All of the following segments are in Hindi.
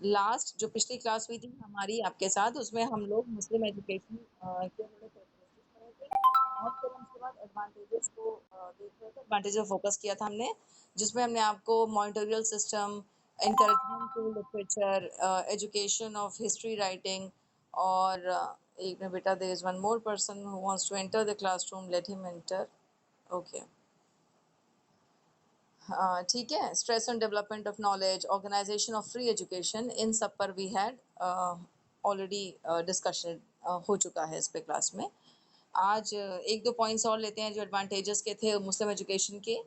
लास्ट जो पिछली क्लास हुई थी हमारी आपके साथ, उसमें हम लोग मुस्लिम एजुकेशन के थोड़े कैरेक्टरिस्टिक्स पढ़े थे और फिर हम उसके बाद एडवांटेजेस को देख रहे थे। एडवांटेज पे फोकस किया था हमने, जिसमें हमने आपको monitorial system, encouragement to literature, education of history writing और एक मिनट बेटा, there is one more person who wants to enter the classroom, let him enter. Okay. ठीक है, stress on development of knowledge, organization of free education, इन सब पर वी हैड ऑलरेडी डिस्कशन हो चुका है इस पे क्लास में। आज एक दो पॉइंट्स और लेते हैं जो एडवांटेजेस के थे मुस्लिम एजुकेशन के।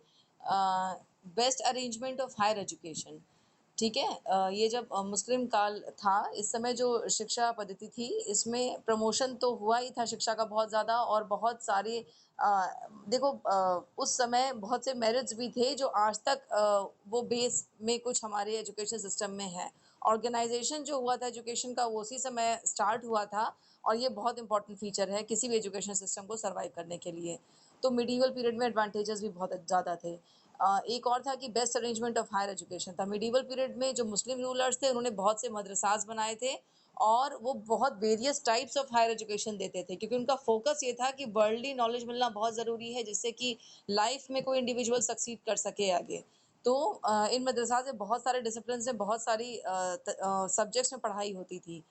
Best arrangement of higher education, ठीक है। ये जब मुस्लिम काल था, इस समय जो शिक्षा पद्धति थी, इसमें प्रमोशन तो हुआ ही था शिक्षा का बहुत ज़्यादा, और बहुत सारे देखो उस समय बहुत से मेरिट्स भी थे जो आज तक वो बेस में कुछ हमारे एजुकेशन सिस्टम में है। ऑर्गेनाइजेशन जो हुआ था एजुकेशन का, वो उसी समय स्टार्ट हुआ था, और ये बहुत इंपॉर्टेंट फीचर है किसी भी एजुकेशन सिस्टम को सर्वाइव करने के लिए। तो मिडीवल पीरियड में एडवांटेजेस भी बहुत ज़्यादा थे। एक और था कि best arrangement of higher education था। मिडीवल पीरियड में जो मुस्लिम रूलर्स थे, उन्होंने बहुत से मदरसास बनाए थे, और वो बहुत various types of higher education देते थे, क्योंकि उनका फोकस ये था कि वर्ल्डली नॉलेज मिलना बहुत ज़रूरी है, जिससे कि लाइफ में कोई इंडिविजुअल सक्सीड कर सके आगे। तो इन मदरसा से बहुत सारे डिसिप्लिन से बहुत सारी सब्जेक्ट्स में पढ़ाई होती थी।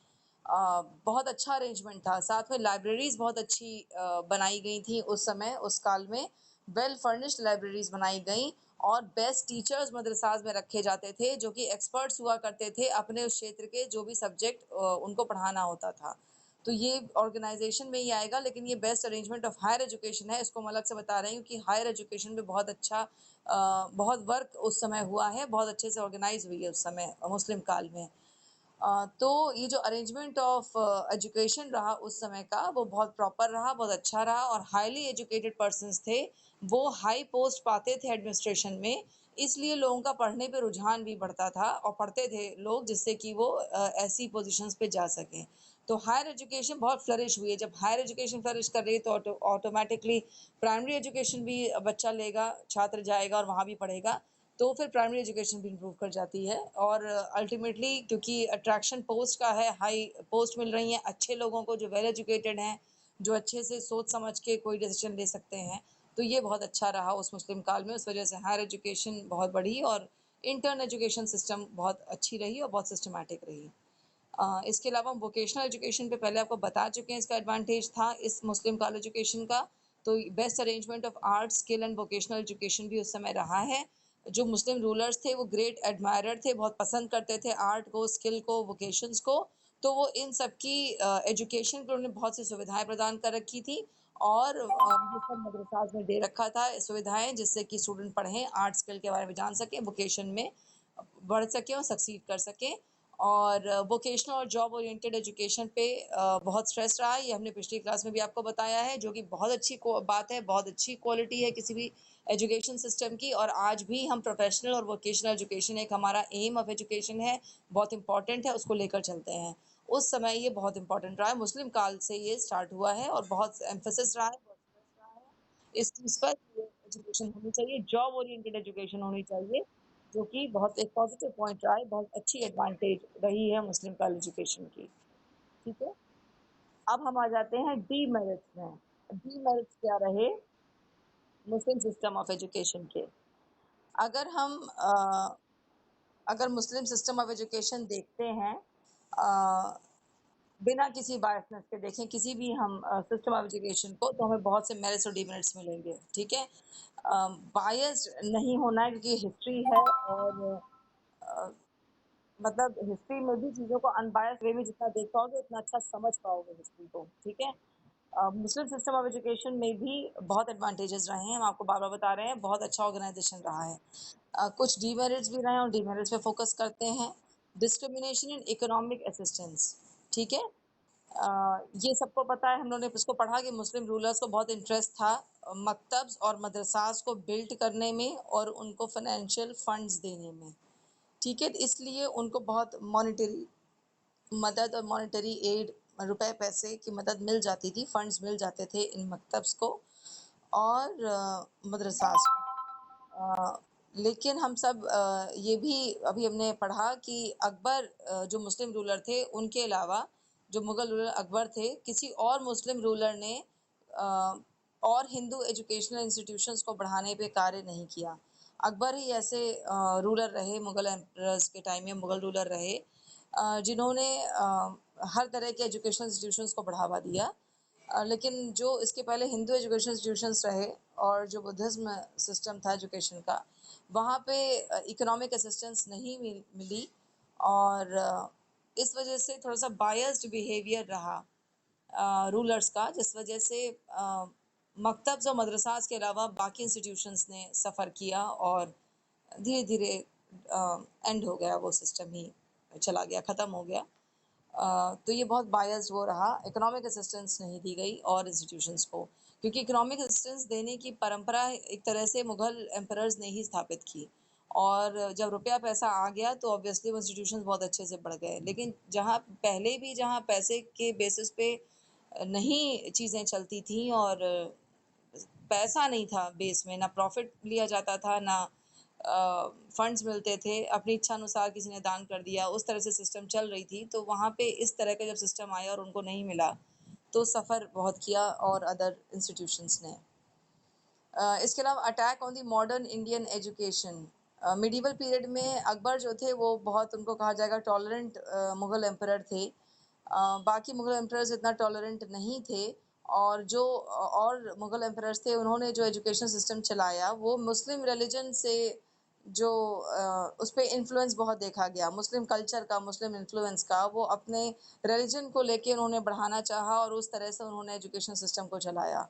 बहुत अच्छा अरेंजमेंट था। साथ में लाइब्रेरीज बहुत अच्छी बनाई गई थी उस समय, उस काल में वेल फर्निश्ड लाइब्रेरीज बनाई गई, और बेस्ट टीचर्स मदरसाज में रखे जाते थे, जो कि एक्सपर्ट्स हुआ करते थे अपने उस क्षेत्र के, जो भी सब्जेक्ट उनको पढ़ाना होता था। तो ये ऑर्गेनाइजेशन में ही आएगा, लेकिन ये best arrangement of higher education है, इसको मैं अलग से बता रही हूँ कि हायर एजुकेशन में बहुत अच्छा बहुत वर्क उस समय हुआ है, बहुत अच्छे से ऑर्गेनाइज हुई है उस समय मुस्लिम काल में। तो ये जो अरेंजमेंट ऑफ एजुकेशन रहा उस समय का, वो बहुत प्रॉपर रहा, बहुत अच्छा रहा, और हाईली एजुकेटेड पर्सन्स थे, वो हाई पोस्ट पाते थे एडमिनिस्ट्रेशन में, इसलिए लोगों का पढ़ने पे रुझान भी बढ़ता था और पढ़ते थे लोग, जिससे कि वो ऐसी पोजीशंस पे जा सकें। तो हायर एजुकेशन बहुत फ्लरिश हुई है। जब हायर एजुकेशन फ्लरिश कर रही है, तो ऑटोमेटिकली प्राइमरी एजुकेशन भी बच्चा लेगा, छात्र जाएगा और वहाँ भी पढ़ेगा, तो फिर प्राइमरी एजुकेशन भी इम्प्रूव कर जाती है। और अल्टीमेटली क्योंकि अट्रैक्शन पोस्ट का है, हाई पोस्ट मिल रही हैं अच्छे लोगों को जो वेल एजुकेटेड हैं, जो अच्छे से सोच समझ के कोई डिसीजन ले सकते हैं, तो ये बहुत अच्छा रहा उस मुस्लिम काल में। उस वजह से हायर एजुकेशन बहुत बढ़ी, और इंटर्न एजुकेशन सिस्टम बहुत अच्छी रही और बहुत सिस्टमैटिक रही। इसके अलावा हम वोकेशनल एजुकेशन पे पहले आपको बता चुके हैं, इसका एडवांटेज था इस मुस्लिम काल एजुकेशन का। तो best arrangement of art, skill and vocational education भी उस समय रहा है। जो मुस्लिम रूलर्स थे, वो ग्रेट एडमायरर थे, बहुत पसंद करते थे आर्ट को, स्किल को, वोकेशंस को। तो वो इन सब की एजुकेशन को उन्होंने बहुत सी सुविधाएं प्रदान कर रखी थी, और ये सब मदरसाज में दे रखा था सुविधाएं, जिससे कि स्टूडेंट पढ़ें, आर्ट स्किल के बारे में जान सकें, वोकेशन में बढ़ सकें और सक्सीड कर सकें। और वोकेशनल और जॉब ओरिएंटेड एजुकेशन पे बहुत स्ट्रेस रहा है, ये हमने पिछली क्लास में भी आपको बताया है, जो कि बहुत अच्छी बात है, बहुत अच्छी क्वालिटी है किसी भी एजुकेशन सिस्टम की। और आज भी हम प्रोफेशनल और वोकेशनल एजुकेशन एक हमारा एम ऑफ एजुकेशन है, बहुत इंपॉर्टेंट है, उसको लेकर चलते हैं। उस समय ये बहुत इंपॉर्टेंट रहा है, मुस्लिम काल से ये स्टार्ट हुआ है, और बहुत एम्फेसिस रहा है, बहुत स्ट्रेस रहा है इस चीज़ पर कि एजुकेशन होनी चाहिए, जॉब ओरिएंटेड एजुकेशन होनी चाहिए, जो कि बहुत एक पॉजिटिव पॉइंट रहा है, बहुत अच्छी एडवांटेज रही है मुस्लिम काल एजुकेशन की। ठीक है, अब हम आ जाते हैं डीमेरिट्स में। डीमेरिट्स क्या रहे मुस्लिम सिस्टम ऑफ एजुकेशन के? अगर हम अगर मुस्लिम सिस्टम ऑफ एजुकेशन देखते हैं, अ, बिना किसी बायसनेस के देखें किसी भी हम सिस्टम ऑफ एजुकेशन को, तो हमें बहुत से मेरिट्स और डीमेरिट्स मिलेंगे। ठीक है, बायस्ड नहीं होना है, क्योंकि हिस्ट्री है, और अ, मतलब हिस्ट्री में भी चीज़ों को अनबायस्ड वे में जितना देख पाओगे, उतना अच्छा समझ पाओगे हिस्ट्री को। ठीक है, मुस्लिम सिस्टम ऑफ एजुकेशन में भी बहुत एडवांटेजेस रहे हैं, हम आपको बार बार बता रहे हैं, बहुत अच्छा ऑर्गेनाइजेशन रहा है। कुछ डीमेरिट्स भी रहे हैं, और डीमेरिट्स पे फोकस करते हैं। डिस्क्रिमिनेशन इन इकोनॉमिक असिस्टेंस, ठीक है। ये सबको पता है, हम लोगों ने इसको पढ़ा कि मुस्लिम रूलर्स को बहुत इंटरेस्ट था मकतब्स और मदरसास को बिल्ड करने में और उनको फाइनेंशियल फंड्स देने में। ठीक है, तो इसलिए उनको बहुत मॉनेटरी मदद और मॉनेटरी एड, रुपए पैसे की मदद मिल जाती थी, फंड्स मिल जाते थे इन मकतब्स को और मदरसास को। लेकिन हम सब ये भी अभी हमने पढ़ा कि अकबर जो मुस्लिम रूलर थे उनके अलावा जो मुग़ल रूलर अकबर थे, किसी और मुस्लिम रूलर ने अ, और हिंदू एजुकेशनल इंस्टीट्यूशंस को बढ़ाने पे कार्य नहीं किया। अकबर ही ऐसे रूलर रहे, मुग़ल एम्परर्स के टाइम में मुग़ल रूलर रहे जिन्होंने हर तरह के एजुकेशनल इंस्टीट्यूशंस को बढ़ावा दिया। लेकिन जो इसके पहले हिंदू एजुकेशन इंस्टीट्यूशंस रहे और जो बुद्धिज़्म सिस्टम था एजुकेशन का, वहाँ पे इकोनॉमिक असिस्टेंस नहीं मिली और इस वजह से थोड़ा-सा बायस्ड बिहेवियर रहा रूलर्स का, जिस वजह से मकतब्स और मदरसास के अलावा बाकी इंस्टीट्यूशंस ने सफ़र किया और धीरे-धीरे एंड हो गया, वो सिस्टम ही चला गया, ख़त्म हो गया। तो ये बहुत बायस्ड वो रहा, इकोनॉमिक असिस्टेंस नहीं दी गई और इंस्टीट्यूशंस को, क्योंकि इकोनॉमिक असिस्टेंस देने की परंपरा एक तरह से मुग़ल एम्परर्स ने ही स्थापित की और जब रुपया पैसा आ गया तो ऑब्वियसली वो इंस्टीट्यूशंस बहुत अच्छे से बढ़ गए। लेकिन जहाँ पहले भी जहाँ पैसे के बेसिस पे नहीं चीज़ें चलती थीं और पैसा नहीं था बेस में, ना प्रॉफ़िट लिया जाता था, ना फंड्स मिलते थे, अपनी इच्छा अनुसार किसी ने दान कर दिया, उस तरह से सिस्टम चल रही थी। तो वहाँ पे इस तरह का जब सिस्टम आया और उनको नहीं मिला, तो सफ़र बहुत किया और अदर इंस्टीट्यूशंस ने। इसके अलावा attack on the modern Indian education. Medieval period में अकबर जो थे वो बहुत, उनको कहा जाएगा टॉलरेंट मुग़ल एम्परर थे। बाकी मुग़ल एम्परर्स इतना टॉलरेंट नहीं थे और जो और मुग़ल एम्परर्स थे उन्होंने जो एजुकेशन सिस्टम चलाया वो मुस्लिम रिलिजन से जो उस पे इन्फ्लुएंस बहुत देखा गया, मुस्लिम कल्चर का, मुस्लिम इन्फ्लुएंस का, वो अपने रिलिजन को लेके उन्होंने बढ़ाना चाहा और उस तरह से उन्होंने एजुकेशन सिस्टम को चलाया।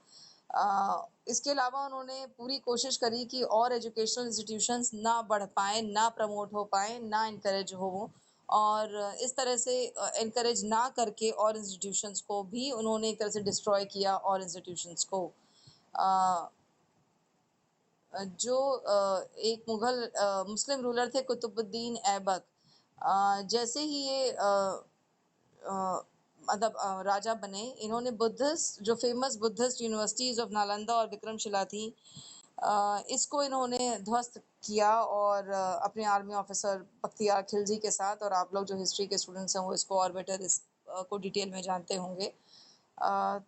इसके अलावा उन्होंने पूरी कोशिश करी कि और एजुकेशनल इंस्टीट्यूशंस ना बढ़ पाएँ, ना प्रमोट हो पाएँ, ना एनकरेज हो वो और इस तरह से एनकरेज ना करके और इंस्टीट्यूशंस को भी उन्होंने एक तरह से डिस्ट्रॉय किया और इंस्टीट्यूशंस को। अ, जो एक मुग़ल मुस्लिम रूलर थे कुतुबुद्दीन ऐबक, जैसे ही ये अ, मतलब राजा बने, इन्होंने बुद्धिस्ट जो famous Buddhist universities of Nalanda और विक्रमशिला थी, इसको इन्होंने ध्वस्त किया और अपने आर्मी ऑफिसर बख्तियार खिलजी के साथ, और आप लोग जो हिस्ट्री के स्टूडेंट्स हैं वो इसको और बेटर इस को डिटेल में जानते होंगे।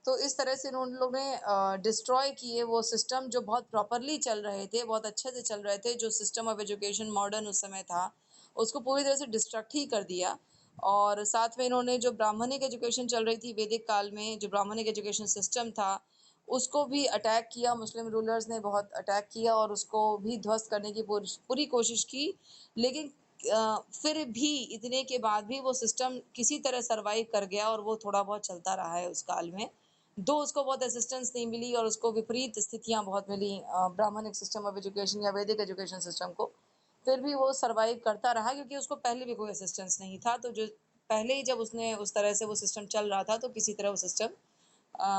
तो इस तरह से उन लोगों ने डिस्ट्रॉय किए वो सिस्टम जो बहुत प्रॉपरली चल रहे थे, बहुत अच्छे से चल रहे थे, जो सिस्टम ऑफ एजुकेशन मॉडर्न उस समय था, उसको पूरी तरह से डिस्ट्रक्ट ही कर दिया। और साथ में इन्होंने जो ब्राह्मणिक एजुकेशन चल रही थी वैदिक काल में, जो ब्राह्मणिक एजुकेशन सिस्टम था, उसको भी अटैक किया, मुस्लिम रूलर्स ने बहुत अटैक किया और उसको भी ध्वस्त करने की पूरी कोशिश की। लेकिन फिर भी इतने के बाद भी वो सिस्टम किसी तरह सर्वाइव कर गया और वो थोड़ा बहुत चलता रहा है उस काल में। दो उसको बहुत असिस्टेंस नहीं मिली और उसको विपरीत स्थितियाँ बहुत मिली ब्राह्मणिक सिस्टम ऑफ एजुकेशन या वैदिक एजुकेशन सिस्टम को। फिर भी वो सर्वाइव करता रहा क्योंकि उसको पहले भी कोई असिस्टेंस नहीं था, तो जो पहले ही जब उसने उस तरह से वो सिस्टम चल रहा था तो किसी तरह वो सिस्टम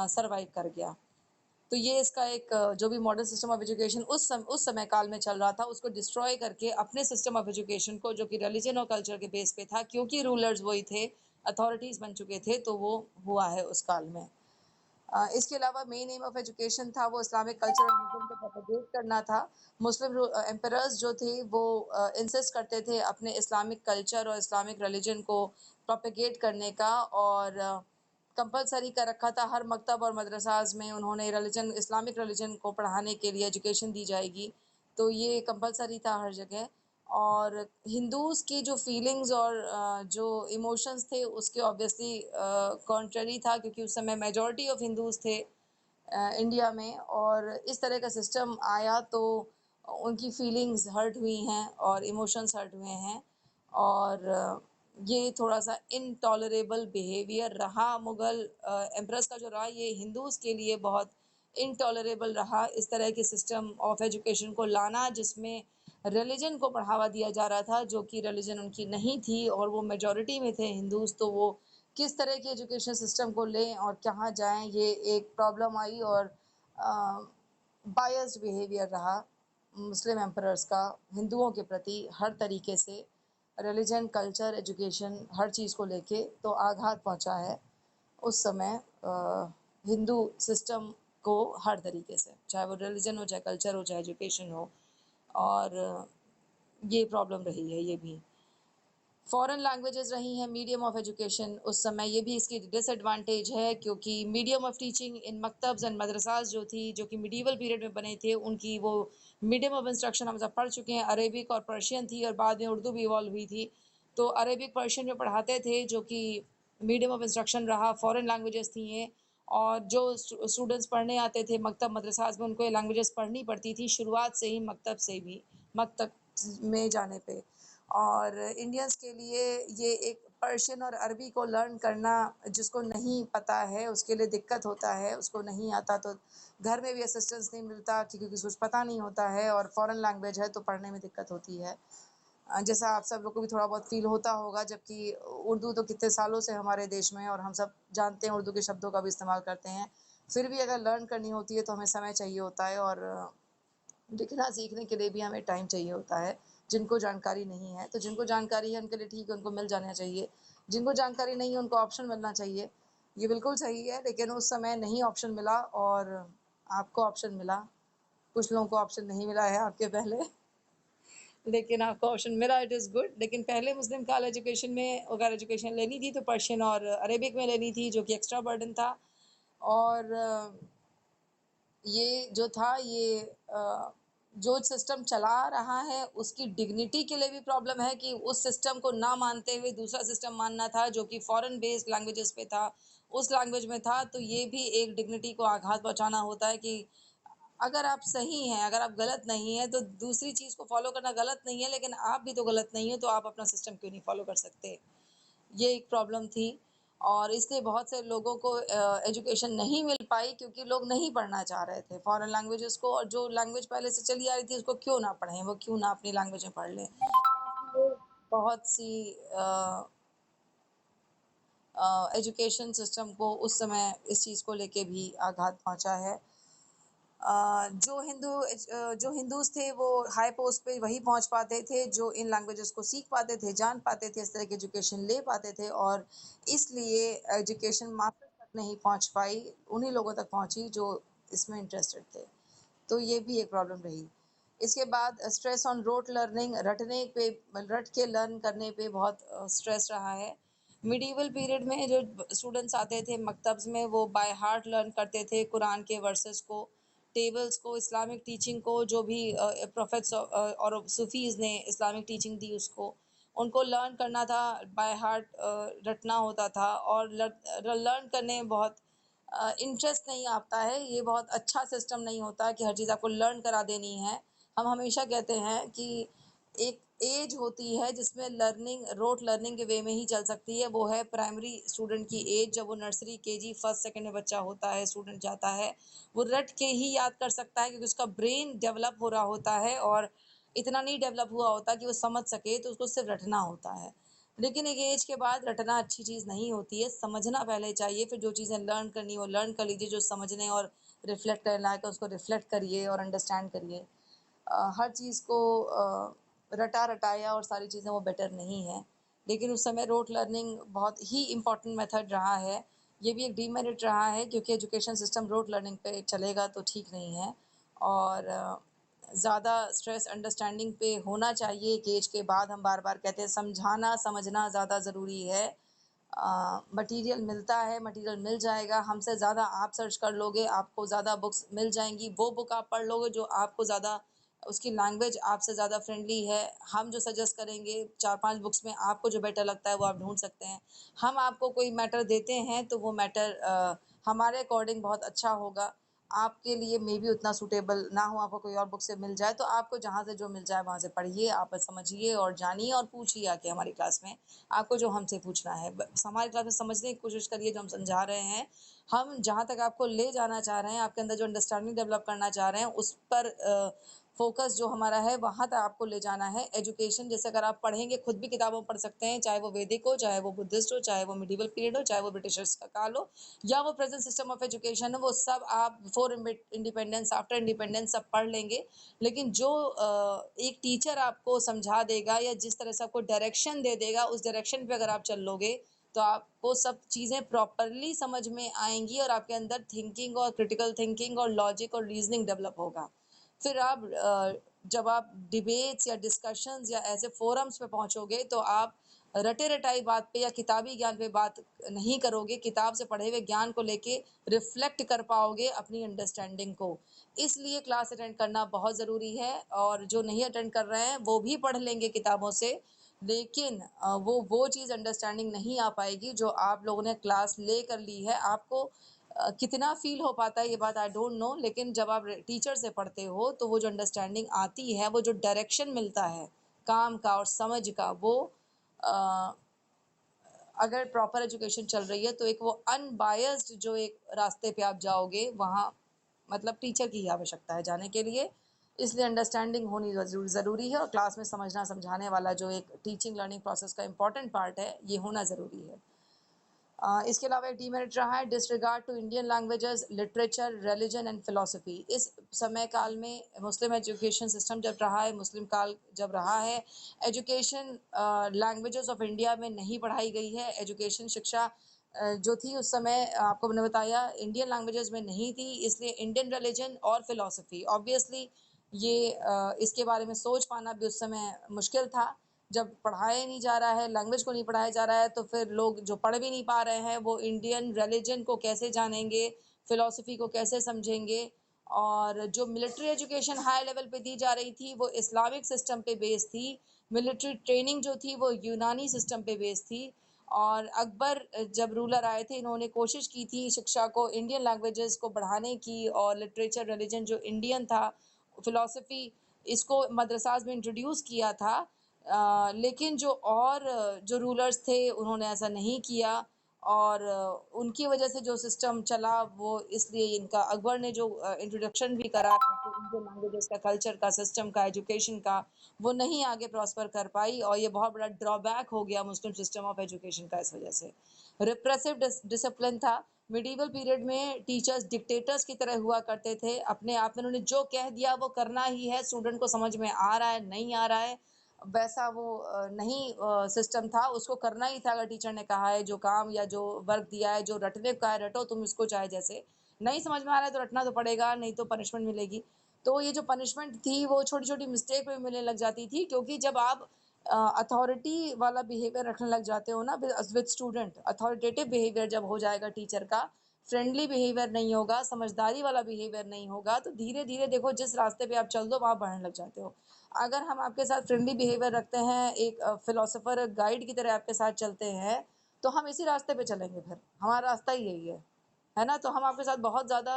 सर्वाइव कर गया। तो ये इसका एक जो भी मॉडर्न सिस्टम ऑफ एजुकेशन उस समय काल में चल रहा था, उसको डिस्ट्रॉय करके अपने सिस्टम ऑफ एजुकेशन को, जो कि रिलीजन और कल्चर के बेस पे था, क्योंकि रूलर्स वही थे, अथॉरिटीज़ बन चुके थे, तो वो हुआ है उस काल में। इसके अलावा मेन एम ऑफ एजुकेशन था वो इस्लामिक कल्चर और रिलीजन को प्रोपेगेट करना था। मुस्लिम एम्परर्स जो थे वो इंसिस्ट करते थे अपने इस्लामिक कल्चर और इस्लामिक रिलीजन को प्रोपेगेट करने का और कंपल्सरी कर रखा था हर मकतब और मदरसाज़ में उन्होंने रिलीजन, इस्लामिक रिलीजन को पढ़ाने के लिए एजुकेशन दी जाएगी। तो ये कंपल्सरी था हर जगह। और हिंदूज़ की जो फीलिंग्स और जो इमोशंस थे उसके ऑब्वियसली कॉन्ट्ररी था, क्योंकि उस समय मेजॉरिटी ऑफ हिंदूज़ थे इंडिया में, और इस तरह का सिस्टम आया तो उनकी फीलिंग्स हर्ट हुई हैं और इमोशंस हर्ट हुए हैं और ये थोड़ा-सा इनटॉलरेबल बिहेवियर रहा मुग़ल एम्परर्स का जो रहा, ये हिंदूज़ के लिए बहुत इनटॉलरेबल रहा। इस तरह के सिस्टम ऑफ एजुकेशन को लाना जिसमें रिलीजन को बढ़ावा दिया जा रहा था, जो कि रिलीजन उनकी नहीं थी और वो मेजॉरिटी में थे हिंदूज़, तो वो किस तरह के एजुकेशन सिस्टम को लें और कहाँ जाएँ, ये एक प्रॉब्लम आई और बायस्ड बिहेवियर रहा मुस्लिम एम्परर्स का हिंदुओं के प्रति हर तरीके से, रिलीजन, कल्चर, एजुकेशन, हर चीज़ को लेके तो आघात पहुंचा है उस समय हिंदू सिस्टम को हर तरीके से, चाहे वो रिलीजन हो, चाहे कल्चर हो, चाहे एजुकेशन हो। और ये प्रॉब्लम रही है ये भी। फॉरेन लैंग्वेजेस रही हैं मीडियम ऑफ एजुकेशन उस समय, ये भी इसकी डिसएडवांटेज है क्योंकि medium of teaching in maktabs and madrasas जो थी, जो कि मिडीवल पीरियड में बने थे, उनकी वो मीडियम ऑफ इंस्ट्रक्शन हम सब पढ़ चुके हैं, अरेबिक और पर्शियन थी और बाद में उर्दू भी इवॉल्व हुई थी। तो अरेबिक पर्शियन जो पढ़ाते थे, जो कि मीडियम ऑफ इंस्ट्रक्शन रहा, फॉरेन लैंग्वेजेस थी ये, और जो स्टूडेंट्स पढ़ने आते थे मकतब मदरसास में, उनको ये लैंग्वेजेस पढ़नी पड़ती थी शुरुआत से ही, मकतब से भी, मकतब में जाने पे। और इंडियंस के लिए ये एक पर्शियन और अरबी को लर्न करना, जिसको नहीं पता है उसके लिए दिक्कत होता है, उसको नहीं आता तो घर में भी असिस्टेंस नहीं मिलता क्योंकि कुछ पता नहीं होता है, और फॉरेन लैंग्वेज है तो पढ़ने में दिक्कत होती है। जैसा आप सब लोग को भी थोड़ा बहुत फील होता होगा, जबकि उर्दू तो कितने सालों से हमारे देश में, और हम सब जानते हैं उर्दू के शब्दों का भी इस्तेमाल करते हैं, फिर भी अगर लर्न करनी होती है तो हमें समय चाहिए होता है, और लिखना सीखने के लिए भी हमें टाइम चाहिए होता है। जिनको जानकारी नहीं है, तो जिनको जानकारी है उनके लिए ठीक है, उनको मिल जाना चाहिए। जिनको जानकारी नहीं है उनको ऑप्शन मिलना चाहिए, ये बिल्कुल सही है। लेकिन उस समय नहीं ऑप्शन मिला और आपको ऑप्शन मिला। कुछ लोगों को ऑप्शन नहीं मिला है आपके पहले लेकिन आपको ऑप्शन मिला, इट इज़ गुड। लेकिन पहले मुस्लिम काल एजुकेशन में अगर एजुकेशन लेनी थी तो पर्शियन और अरेबिक में लेनी थी, जो कि एक्स्ट्रा बर्डन था। और ये जो था ये जो सिस्टम चला रहा है उसकी डिग्निटी के लिए भी प्रॉब्लम है कि उस सिस्टम को ना मानते हुए दूसरा सिस्टम मानना था, जो कि फॉरेन बेस्ड लैंग्वेजेस पे था, उस लैंग्वेज में था। तो ये भी एक डिग्निटी को आघात पहुंचाना होता है कि अगर आप सही हैं, अगर आप गलत नहीं हैं, तो दूसरी चीज़ को फॉलो करना गलत नहीं है, लेकिन आप भी तो गलत नहीं हो, तो आप अपना सिस्टम क्यों नहीं फॉलो कर सकते? ये एक प्रॉब्लम थी, और इसलिए बहुत से लोगों को एजुकेशन नहीं मिल पाई क्योंकि लोग नहीं पढ़ना चाह रहे थे फॉरेन लैंग्वेजेस को, और जो लैंग्वेज पहले से चली आ रही थी उसको क्यों ना पढ़ें, वो क्यों ना अपनी लैंग्वेज में पढ़ लें। बहुत सी एजुकेशन सिस्टम को उस समय इस चीज़ को लेके भी आघात पहुंचा है। जो हिंदूज थे वो हाई पोस्ट पे वही पहुंच पाते थे जो इन लैंग्वेजेस को सीख पाते थे, जान पाते थे, इस तरह की एजुकेशन ले पाते थे, और इसलिए एजुकेशन मास्टर्स तक नहीं पहुंच पाई, उन्हीं लोगों तक पहुंची जो इसमें इंटरेस्टेड थे। तो ये भी एक प्रॉब्लम रही। इसके बाद स्ट्रेस ऑन रोट लर्निंग, रट के लर्न करने पे बहुत स्ट्रेस रहा है। मिडीवल पीरियड में जो स्टूडेंट्स आते थे मकतब्स में, वो बाय हार्ट लर्न करते थे कुरान के वर्सेस को, टेबल्स को, इस्लामिक टीचिंग को, जो भी प्रोफेट्स और सूफीज़ ने इस्लामिक टीचिंग दी उसको, उनको लर्न करना था, बाय हार्ट रटना होता था, और लर्न करने में बहुत इंटरेस्ट नहीं आता है। ये बहुत अच्छा सिस्टम नहीं होता कि हर चीज़ आपको लर्न करा देनी है। हम हमेशा कहते हैं कि एक एज होती है जिसमें लर्निंग रोट लर्निंग के वे में ही चल सकती है, वो है प्राइमरी स्टूडेंट की एज, जब वो नर्सरी केजी फर्स्ट सेकंड में बच्चा होता है, स्टूडेंट जाता है, वो रट के ही याद कर सकता है क्योंकि उसका ब्रेन डेवलप हो रहा होता है, और इतना नहीं डेवलप हुआ होता कि वो समझ सके, तो उसको सिर्फ रटना होता है। लेकिन एक एज के बाद रटना अच्छी चीज़ नहीं होती है, समझना पहले चाहिए, फिर जो चीज़ें लर्न करनी वो लर्न कर लीजिए, जो समझने और रिफ्लेक्ट करने लायक है उसको रिफ्लेक्ट करिए और अंडरस्टैंड करिए। हर चीज़ को रटा-रटाया और सारी चीज़ें वो बेटर नहीं है। लेकिन उस समय रोट लर्निंग बहुत ही इम्पोर्टेंट मेथड रहा है। ये भी एक डीमेरिट रहा है क्योंकि एजुकेशन सिस्टम रोट लर्निंग पे चलेगा तो ठीक नहीं है, और ज़्यादा स्ट्रेस अंडरस्टैंडिंग पे होना चाहिए। एक एज के बाद हम बार-बार कहते हैं समझाना, समझना ज़्यादा ज़रूरी है। मटीरियल मिलता है, मटीरियल मिल जाएगा, हमसे ज़्यादा आप सर्च कर लोगे, आपको ज़्यादा बुक्स मिल जाएँगी, वो बुक आप पढ़ लोगे जो आपको ज़्यादा, उसकी लैंग्वेज आपसे ज़्यादा फ्रेंडली है। हम जो सजेस्ट करेंगे 4-5 बुक्स में आपको जो बेटर लगता है वो आप ढूँढ सकते हैं। हम आपको कोई मैटर देते हैं तो वो मैटर हमारे अकॉर्डिंग बहुत अच्छा होगा। आपके लिए मेबी उतना सूटेबल ना हो, आपको कोई और बुक से मिल जाए, तो आपको जहाँ से जो मिल जाए वहाँ से पढ़िए, आप समझिए और जानिए और पूछिए आके हमारी क्लास में, आपको जो हमसे पूछना है। हमारी क्लास में समझने की कोशिश करिए जो हम समझा रहे हैं। हम जहाँ तक आपको ले जाना चाह रहे हैं, आपके अंदर जो अंडरस्टैंडिंग डेवलप करना चाह रहे हैं, उस पर फ़ोकस जो हमारा है वहाँ तक आपको ले जाना है। एजुकेशन जैसे अगर आप पढ़ेंगे, खुद भी किताबों में पढ़ सकते हैं, चाहे वो वैदिक हो, चाहे वो बुद्धिस्ट हो, चाहे वो मिडीवल पीरियड हो, चाहे वो ब्रिटिशर्स का काल हो, या वो प्रेज़ेंट सिस्टम ऑफ एजुकेशन हो, वो सब आप बिफ़ोर इंडिपेंडेंस, आफ्टर इंडिपेंडेंस सब पढ़ लेंगे। लेकिन जो एक टीचर आपको समझा देगा या जिस तरह से आपको डायरेक्शन दे देगा, उस डायरेक्शन पे अगर आप चल लोगे, तो आपको सब चीज़ें प्रॉपरली समझ में आएँगी और आपके अंदर थिंकिंग और क्रिटिकल थिंकिंग और लॉजिक और रीज़निंग डेवलप होगा। फिर आप जब आप डिबेट्स या डिस्कशंस या ऐसे फोरम्स पे पहुंचोगे तो आप रटे रटाई बात पे या किताबी ज्ञान पे बात नहीं करोगे, किताब से पढ़े हुए ज्ञान को लेके रिफ्लेक्ट कर पाओगे अपनी अंडरस्टैंडिंग को। इसलिए क्लास अटेंड करना बहुत ज़रूरी है, और जो नहीं अटेंड कर रहे हैं वो भी पढ़ लेंगे किताबों से, लेकिन वो चीज़ अंडरस्टैंडिंग नहीं आ पाएगी जो आप लोगों ने क्लास ले कर ली है। आपको कितना फील हो पाता है ये बात आई डोंट नो, लेकिन जब आप टीचर से पढ़ते हो तो वो जो अंडरस्टैंडिंग आती है, वो जो डायरेक्शन मिलता है काम का और समझ का, वो अगर प्रॉपर एजुकेशन चल रही है तो एक वो अनबायस्ड जो एक रास्ते पे आप जाओगे, वहाँ मतलब टीचर की ही आवश्यकता है जाने के लिए। इसलिए अंडरस्टैंडिंग होनी ज़रूरी है, और क्लास में समझना समझाने वाला जो एक टीचिंग लर्निंग प्रोसेस का इम्पॉर्टेंट पार्ट है, ये होना ज़रूरी है। इसके अलावा एक डीमेरिट रहा है disregard to Indian languages, literature, religion and philosophy. इस समय काल में मुस्लिम एजुकेशन सिस्टम जब रहा है, मुस्लिम काल जब रहा है, एजुकेशन लैंग्वेजेस ऑफ इंडिया में नहीं पढ़ाई गई है। एजुकेशन शिक्षा जो थी उस समय, आपको मैंने बताया, इंडियन लैंग्वेजेस में नहीं थी, इसलिए इंडियन रिलीजन और फिलॉसफी ऑब्वियसली ये इसके बारे में सोच पाना भी उस समय मुश्किल था। जब पढ़ाया नहीं जा रहा है, लैंग्वेज को नहीं पढ़ाया जा रहा है, तो फिर लोग जो पढ़ भी नहीं पा रहे हैं वो इंडियन रिलीजन को कैसे जानेंगे, फिलॉसफी को कैसे समझेंगे। और जो मिलिट्री एजुकेशन हाई लेवल पे दी जा रही थी वो इस्लामिक सिस्टम पे बेस्ड थी, मिलिट्री ट्रेनिंग जो थी वो यूनानी सिस्टम पे बेस्ड थी। और अकबर जब रूलर आए थे, इन्होंने कोशिश की थी शिक्षा को इंडियन लैंग्वेजेस को बढ़ाने की, और लिटरेचर, रिलीजन जो इंडियन था, फिलॉसफी, इसको मदरसाज में इंट्रोड्यूस किया था। लेकिन जो रूलर्स थे उन्होंने ऐसा नहीं किया, और उनकी वजह से जो सिस्टम चला वो, इसलिए इनका अकबर ने जो इंट्रोडक्शन भी करा इंडियन लैंग्वेजेस का, कल्चर का, सिस्टम का, एजुकेशन का, वो नहीं आगे प्रॉस्पर कर पाई, और ये बहुत बड़ा ड्रॉबैक हो गया मुस्लिम सिस्टम ऑफ एजुकेशन का इस वजह से। रिप्रेसिव डिसिप्लिन था। मिडीवल पीरियड में टीचर्स डिक्टेटर्स की तरह हुआ करते थे, अपने आप में उन्होंने जो कह दिया वो करना ही है, स्टूडेंट को समझ में आ रहा है नहीं आ रहा है, वैसा वो नहीं सिस्टम था, उसको करना ही था। अगर टीचर ने कहा है जो काम या जो वर्क दिया है, जो रटने का है रटो तुम इसको, चाहे जैसे, नहीं समझ में आ रहा है तो रटना तो पड़ेगा, नहीं तो पनिशमेंट मिलेगी। तो ये जो पनिशमेंट थी वो छोटी छोटी मिस्टेक पे मिलने लग जाती थी, क्योंकि जब आप अथॉरिटी वाला बिहेवियर रखने लग जाते हो ना विद स्टूडेंट, अथॉरिटेटिव बिहेवियर जब हो जाएगा टीचर का, फ्रेंडली बिहेवियर नहीं होगा, समझदारी वाला बिहेवियर नहीं होगा, तो धीरे धीरे देखो जिस रास्ते पे आप चल दो वहाँ बढ़ने लग जाते हो। अगर हम आपके साथ फ्रेंडली बिहेवियर रखते हैं, एक फिलोसोफर गाइड की तरह आपके साथ चलते हैं, तो हम इसी रास्ते पे चलेंगे, फिर हमारा रास्ता ही यही है ना। तो हम आपके साथ बहुत ज़्यादा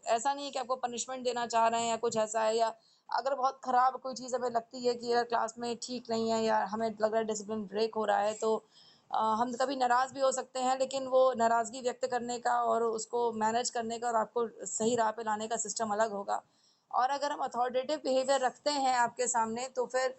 ऐसा नहीं है कि आपको पनिशमेंट देना चाह रहे हैं या कुछ ऐसा है, या अगर बहुत ख़राब कोई चीज़ हमें लगती है कि यार क्लास में ठीक नहीं है या हमें लग रहा है डिसिप्लिन ब्रेक हो रहा है, तो हम कभी नाराज़ भी हो सकते हैं, लेकिन वो नाराज़गी व्यक्त करने का और उसको मैनेज करने का और आपको सही राह पे लाने का सिस्टम अलग होगा। और अगर हम अथॉरिटेटिव बिहेवियर रखते हैं आपके सामने, तो फिर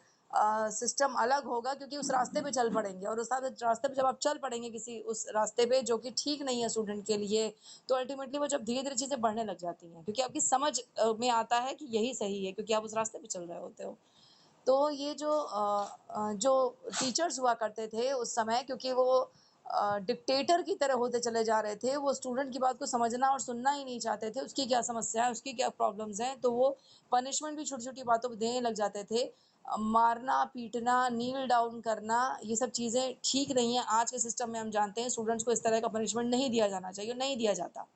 सिस्टम अलग होगा, क्योंकि उस रास्ते पे चल पड़ेंगे, और उस रास्ते पे जब आप चल पड़ेंगे किसी उस रास्ते पे जो कि ठीक नहीं है स्टूडेंट के लिए, तो अल्टीमेटली वो जब धीरे धीरे चीज़ें बढ़ने लग जाती हैं, क्योंकि आपकी समझ में आता है कि यही सही है, क्योंकि आप उस रास्ते पे चल रहे होते हो। तो ये जो टीचर्स हुआ करते थे उस समय, क्योंकि वो डिक्टेटर की तरह होते चले जा रहे थे, वो स्टूडेंट की बात को समझना और सुनना ही नहीं चाहते थे, उसकी क्या समस्या है, उसकी क्या प्रॉब्लम्स हैं, तो वो पनिशमेंट भी छोटी छोटी बातों पर देने लग जाते थे। मारना, पीटना, नील डाउन करना, ये सब चीज़ें ठीक नहीं है। आज के सिस्टम में हम जानते हैं स्टूडेंट्स को इस तरह का पनिशमेंट नहीं दिया जाना चाहिए, नहीं दिया जाता,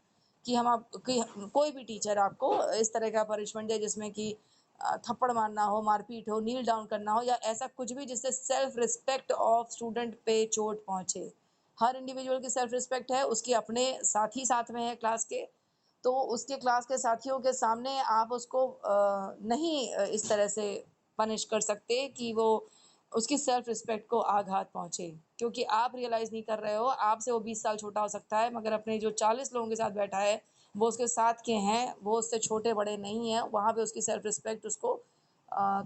कि कोई भी टीचर आपको इस तरह का पनिशमेंट दे जिसमें कि थप्पड़ मारना हो, मारपीट हो, नील डाउन करना हो, या ऐसा कुछ भी जिससे सेल्फ रिस्पेक्ट ऑफ स्टूडेंट पे चोट पहुंचे। हर इंडिविजुअल की सेल्फ रिस्पेक्ट है, उसके अपने साथी साथ में है क्लास के, तो उसके क्लास के साथियों के सामने आप उसको नहीं इस तरह से पनिश कर सकते कि वो उसकी सेल्फ रिस्पेक्ट को आघात पहुंचे, क्योंकि आप रियलाइज़ नहीं कर रहे हो, आपसे वो 20 साल छोटा हो सकता है, मगर अपने जो 40 लोगों के साथ बैठा है वो उसके साथ के हैं, वो उससे छोटे बड़े नहीं हैं, वहाँ पे उसकी सेल्फ रिस्पेक्ट उसको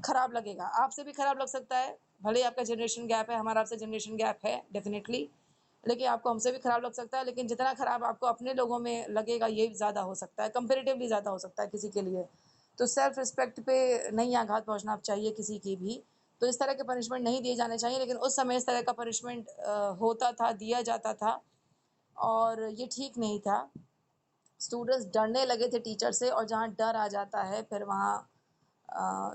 खराब लगेगा, आपसे भी खराब लग सकता है। भले ही आपका जनरेशन गैप है, हमारा आपसे जनरेशन गैप है डेफिनेटली, लेकिन आपको हमसे भी खराब लग सकता है, लेकिन जितना खराब आपको अपने लोगों में लगेगा ये ज़्यादा हो सकता है, कंपेरेटिवली ज़्यादा हो सकता है किसी के लिए। तो सेल्फ रिस्पेक्ट पे नहीं आघात पहुंचना चाहिए किसी की भी, तो इस तरह के पनिशमेंट नहीं दिए जाने चाहिए, लेकिन उस समय इस तरह का पनिशमेंट होता था, दिया जाता था, और ये ठीक नहीं था। स्टूडेंट्स डरने लगे थे टीचर से, और जहाँ डर आ जाता है फिर वहाँ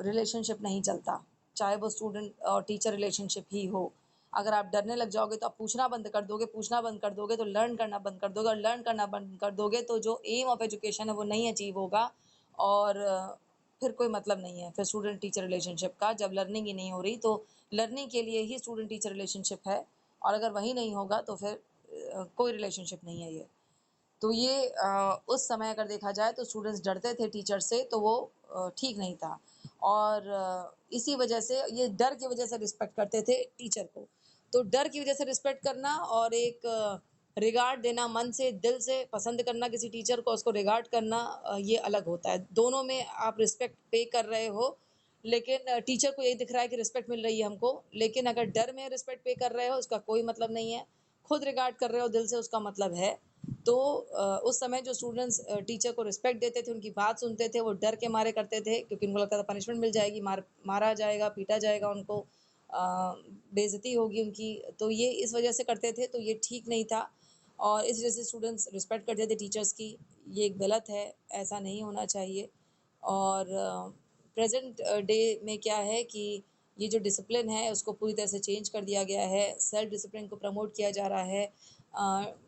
रिलेशनशिप नहीं चलता, चाहे वो स्टूडेंट और टीचर रिलेशनशिप ही हो। अगर आप डरने लग जाओगे तो आप पूछना बंद कर दोगे, पूछना बंद कर दोगे तो लर्न करना बंद कर दोगे, और लर्न करना बंद कर दोगे तो जो एम ऑफ एजुकेशन है वो नहीं अचीव होगा, और फिर कोई मतलब नहीं है फिर स्टूडेंट टीचर रिलेशनशिप का। जब लर्निंग ही नहीं हो रही तो लर्निंग के लिए ही स्टूडेंट टीचर रिलेशनशिप है, और अगर वही नहीं होगा तो फिर कोई रिलेशनशिप नहीं है ये। तो ये उस समय अगर देखा जाए तो स्टूडेंट्स डरते थे टीचर से, तो वो ठीक नहीं था। और इसी वजह से, ये डर की वजह से रिस्पेक्ट करते थे टीचर को। तो डर की वजह से रिस्पेक्ट करना और एक रिगार्ड देना, मन से दिल से पसंद करना किसी टीचर को, उसको रिगार्ड करना, ये अलग होता है। दोनों में आप रिस्पेक्ट पे कर रहे हो, लेकिन टीचर को यही दिख रहा है कि रिस्पेक्ट मिल रही है हमको, लेकिन अगर डर में रिस्पेक्ट पे कर रहे हो उसका कोई मतलब नहीं है। खुद रिगार्ड कर रहे हो दिल से, उसका मतलब है। तो उस समय जो स्टूडेंट्स टीचर को रिस्पेक्ट देते थे, उनकी बात सुनते थे, वो डर के मारे करते थे, क्योंकि उनको लगता था पनिशमेंट मिल जाएगी, मारा जाएगा, पीटा जाएगा उनको, बेइज्जती होगी उनकी। तो ये इस वजह से करते थे, तो ये ठीक नहीं था, और इस वजह से स्टूडेंट्स रिस्पेक्ट करते थे टीचर्स की। ये गलत है, ऐसा नहीं होना चाहिए। और प्रेजेंट डे में क्या है कि ये जो डिसिप्लिन है उसको पूरी तरह से चेंज कर दिया गया है, सेल्फ डिसिप्लिन को प्रमोट किया जा रहा है।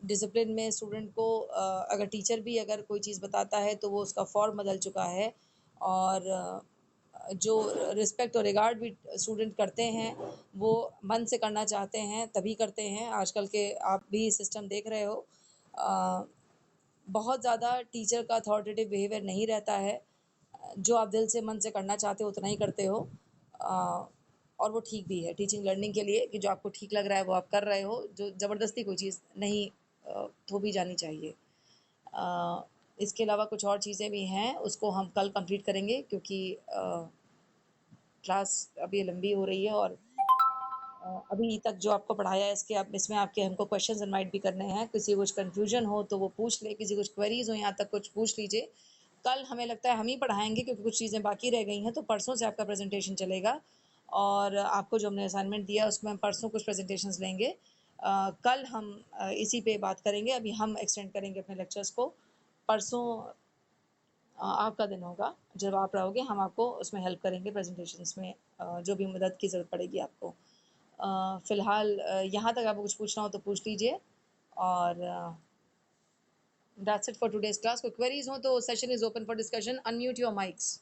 डिसिप्लिन में स्टूडेंट को अगर टीचर भी अगर कोई चीज़ बताता है तो वो उसका फॉर्म बदल चुका है। और जो रिस्पेक्ट और रिगार्ड भी स्टूडेंट करते हैं वो मन से करना चाहते हैं तभी करते हैं। आजकल के आप भी सिस्टम देख रहे हो, बहुत ज़्यादा टीचर का अथॉरिटेटिव बिहेवियर नहीं रहता है। जो आप दिल से मन से करना चाहते हो उतना ही करते हो, और वो ठीक भी है टीचिंग लर्निंग के लिए, कि जो आपको ठीक लग रहा है वो आप कर रहे हो। जो ज़बरदस्ती कोई चीज़ नहीं थोपी जानी चाहिए। इसके अलावा कुछ और चीज़ें भी हैं, उसको हम कल कंप्लीट करेंगे, क्योंकि क्लास अभी लंबी हो रही है, और अभी तक जो आपको पढ़ाया है इसके इसमें आपके हमको क्वेश्चंस इनवाइट भी करने हैं। किसी को कुछ कन्फ्यूजन हो तो वो पूछ ले, किसी कुछ क्वेरीज हो यहाँ तक कुछ पूछ लीजिए। कल हमें लगता है हम ही पढ़ाएंगे, क्योंकि कुछ चीज़ें बाकी रह गई हैं, तो परसों से आपका प्रेजेंटेशन चलेगा। और आपको जो हमने असाइनमेंट दिया उसमें हम परसों कुछ प्रेजेंटेशंस लेंगे। कल हम इसी पे बात करेंगे, अभी हम एक्सटेंड करेंगे अपने लेक्चर्स को। परसों आपका दिन होगा, जब आप रहोगे हम आपको उसमें हेल्प करेंगे प्रेजेंटेशंस में, जो भी मदद की ज़रूरत पड़ेगी आपको। फ़िलहाल यहाँ तक आपको कुछ पूछना हो तो पूछ लीजिए, और that's it for today's class. कोई क्वेरीज हो तो session is open for discussion. Unmute your mics.